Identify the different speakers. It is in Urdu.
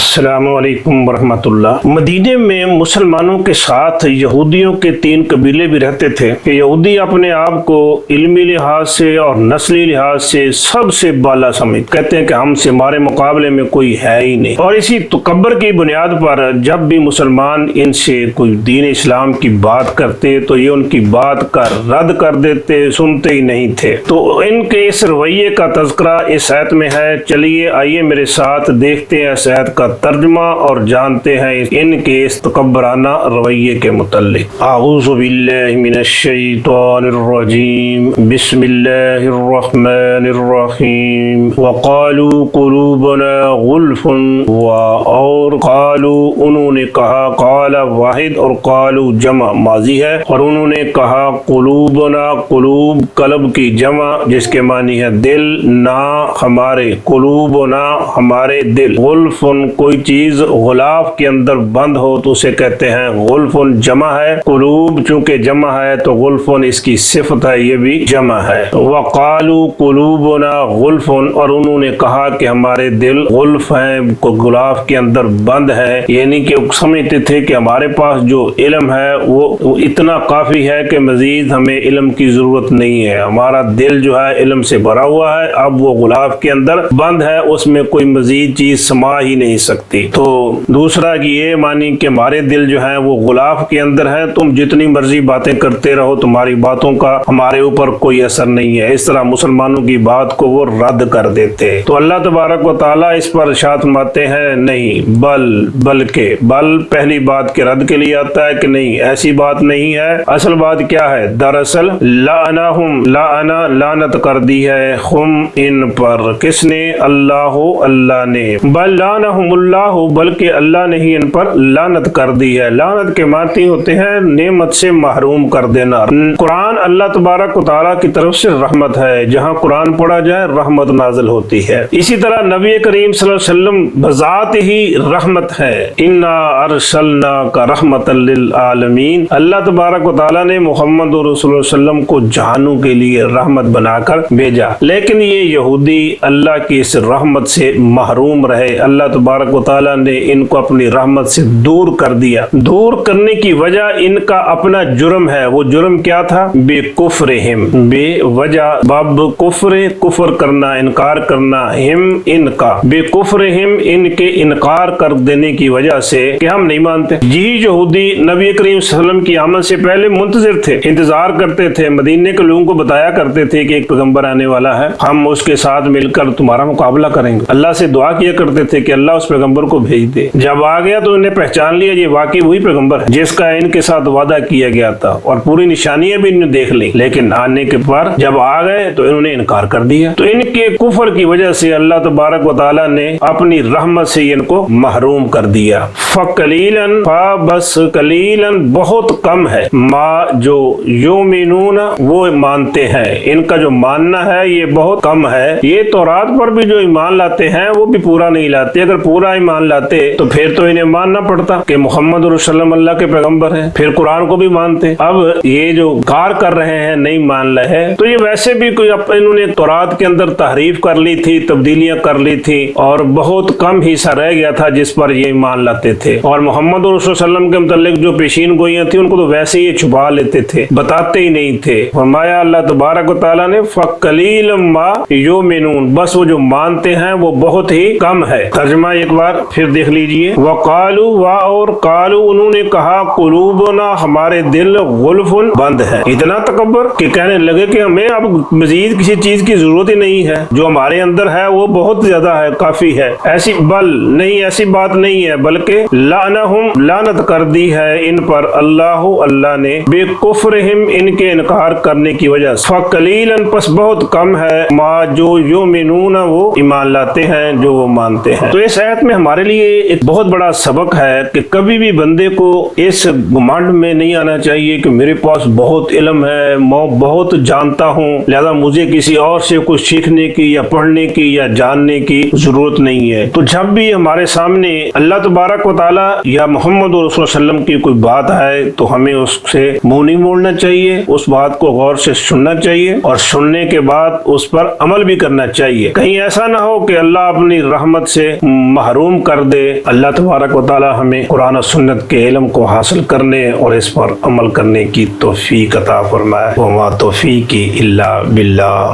Speaker 1: السلام علیکم ورحمۃ اللہ۔ مدینے میں مسلمانوں کے ساتھ یہودیوں کے 3 قبیلے بھی رہتے تھے کہ یہودی اپنے آپ کو علمی لحاظ سے اور نسلی لحاظ سے سب سے بالا سمجھ، کہتے ہیں کہ ہم سے ہمارے مقابلے میں کوئی ہے ہی نہیں، اور اسی تکبر کی بنیاد پر جب بھی مسلمان ان سے کوئی دین اسلام کی بات کرتے تو یہ ان کی بات کا رد کر دیتے، سنتے ہی نہیں تھے۔ تو ان کے اس رویے کا تذکرہ اس آیت میں ہے۔ چلیے آئیے میرے ساتھ دیکھتے ہیں اس آیت کا ترجمہ اور جانتے ہیں ان کے اس تکبرانہ رویے کے متعلق۔ اعوذ باللہ من الشیطان الرجیم، بسم اللہ الرحمن الرحیم۔ وقالوا قلوبنا غلف، اور قالوا انہوں نے کہا، قال واحد اور قالوا جمع ماضی ہے، اور انہوں نے کہا قلوبنا، قلوب قلب کی جمع جس کے معنی ہے دل، نا ہمارے، قلوبنا ہمارے دل، غلف کوئی چیز غلاف کے اندر بند ہو تو اسے کہتے ہیں غلف، جمع ہے، قلوب چونکہ جمع ہے تو غلف اس کی صفت ہے، یہ بھی جمع ہے۔ وقالوا قلوبنا غلف، اور انہوں نے کہا کہ ہمارے دل غلف ہیں، غلاف کے اندر بند ہے، یعنی کہ سمجھتے تھے کہ ہمارے پاس جو علم ہے وہ اتنا کافی ہے کہ مزید ہمیں علم کی ضرورت نہیں ہے، ہمارا دل جو ہے علم سے بھرا ہوا ہے، اب وہ غلاف کے اندر بند ہے، اس میں کوئی مزید چیز سما ہی نہیں سکتی۔ تو دوسرا کہ یہ مانی کہ ہمارے دل جو ہے وہ غلاف کے اندر ہے، تم جتنی مرضی باتیں کرتے رہو، تمہاری باتوں کا ہمارے اوپر کوئی اثر نہیں ہے، اس طرح مسلمانوں کی بات کو وہ رد کر دیتے۔ تو اللہ تبارک و تعالیٰ اس پر ارشاد فرماتے ہیں نہیں، بلکہ پہلی بات کے رد کے لیے آتا ہے کہ نہیں، ایسی بات نہیں ہے، اصل بات کیا ہے، دراصل لعنت کر دی ہے ہم ان پر، کس نے، اللہ نے، بل لعنہم اللہ، بلکہ اللہ نے ہی ان پر لعنت کر دی ہے۔ لعنت کے معنی ہوتے ہیں نعمت سے محروم کر دینا۔ قرآن اللہ تبارک و تعالیٰ کی طرف سے رحمت ہے، جہاں قرآن پڑھا جائے رحمت نازل ہوتی ہے۔ اسی طرح نبی کریم صلی اللہ علیہ وسلم بذات ہی رحمت ہے، انا ارسلناک رحمتا للعالمین، اللہ تبارک و تعالیٰ نے محمد رسول اللہ علیہ وسلم کو جہانوں کے لیے رحمت بنا کر بھیجا، لیکن یہ یہودی اللہ کی اس رحمت سے محروم رہے، اللہ تبارک و تعالیٰ نے ان کو اپنی رحمت سے دور کر دیا۔ دور کرنے کی وجہ ان کا اپنا جرم ہے، وہ جرم کیا تھا، بے کفرہم، بے وجہ باب کفر کرنا، انکار کرنا، ہم ان کا، بے کفرہم ان کے انکار کر دینے کی وجہ سے کہ ہم نہیں مانتے۔ یہی یہودی نبی کریم صلی اللہ علیہ وسلم کی آمد سے پہلے منتظر تھے، انتظار کرتے تھے، مدینے کے لوگوں کو بتایا کرتے تھے کہ ایک پیغمبر آنے والا ہے، ہم اس کے ساتھ مل کر تمہارا مقابلہ کریں گے، اللہ سے دعا کیا کرتے تھے کہ اللہ اس پیغمبر کو بھیج دے۔ جب آ گیا تو انہیں پہچان لیا یہ واقعی وہی پیغمبر ہے جس کا ان کے ساتھ وعدہ کیا گیا تھا، اور پوری نشانیاں بھی انہوں نے دیکھ لی، لیکن آنے کے پر جب آ گئے تو انہوں نے انکار کر دیا۔ تو ان کے کفر کی وجہ سے اللہ تبارک و تعالیٰ نے اپنی رحمت سے ان کو محروم کر دیا۔ فقلیلاً، بس قلیلاً بہت کم ہے، ما جو یؤمنون وہ مانتے ہیں، ان کا جو ماننا ہے یہ بہت کم ہے۔ یہ تورات پر بھی جو ایمان لاتے ہیں وہ بھی پورا نہیں لاتے، اگر پورا ایمان لاتے تو پھر تو انہیں ماننا پڑتا کہ محمد رسول اللہ اللہ کے پیغمبر ہیں، پھر قرآن کو بھی مانتے۔ اب یہ جو کار کر رہے ہیں، نہیں مان رہے، تو یہ ویسے بھی کوئی انہوں نے تورات کے اندر تحریف کر لی تھی، تبدیلیاں کر لی تھی، اور بہت کم حصہ رہ گیا تھا جس پر یہ ایمان لاتے تھے، اور محمد رسول اللہ علیہ وسلم کے متعلق جو پیشین گوئیاں تھیں ان کو تو ویسے ہی چھپا لیتے تھے، بتاتے ہی نہیں تھے۔ فرمایا اللہ تبارک و تعالیٰ نے فقلیلا ما یؤمنون، بس وہ جو مانتے ہیں وہ بہت ہی کم ہے۔ ترجمہ ایک بار پھر دیکھ لیجئے، وقالوا، اور قالوا انہوں نے کہا، قلوبنا ہمارے دل غلف بند ہے، اتنا تکبر کہ کہنے لگے کہ ہمیں اب مزید کسی چیز کی ضرورت ہی نہیں ہے، جو ہمارے اندر ہے وہ بہت زیادہ ہے، کافی ہے۔ ایسی ایسی بات نہیں ہے، بلکہ لعنہم لعنت کر دی ہے ان پر اللہ نے، بے کفرہم ان کے انکار کرنے کی وجہ سے، فقلیلاً پس بہت کم ہے، ما جو یؤمنون وہ ایمان لاتے ہیں، جو وہ مانتے ہیں۔ تو اس آیت میں ہمارے لیے ایک بہت بڑا سبق ہے کہ کبھی بھی بندے کو اس گمانڈ میں نہیں آنا چاہیے کہ میرے پاس بہت علم ہے، میں بہت جانتا ہوں، لہذا مجھے کسی اور سے کچھ سیکھنے کی یا پڑھنے کی یا جاننے کی ضرورت نہیں ہے۔ تو جب بھی ہمارے سامنے اللہ تبارک و تعالیٰ یا محمد رسول اللہ علیہ وسلم کی کوئی بات ہے تو ہمیں اس سے منہ نہیں موڑنا چاہیے، اس بات کو غور سے سننا چاہیے، اور سننے کے بعد اس پر عمل بھی کرنا چاہیے۔ کہیں ایسا نہ ہو کہ اللہ اپنی رحمت سے محروم محروم کر دے۔ اللہ تبارک و تعالی ہمیں قرآن و سنت کے علم کو حاصل کرنے اور اس پر عمل کرنے کی توفیق عطا فرمائے۔ وما توفیقی الا باللہ۔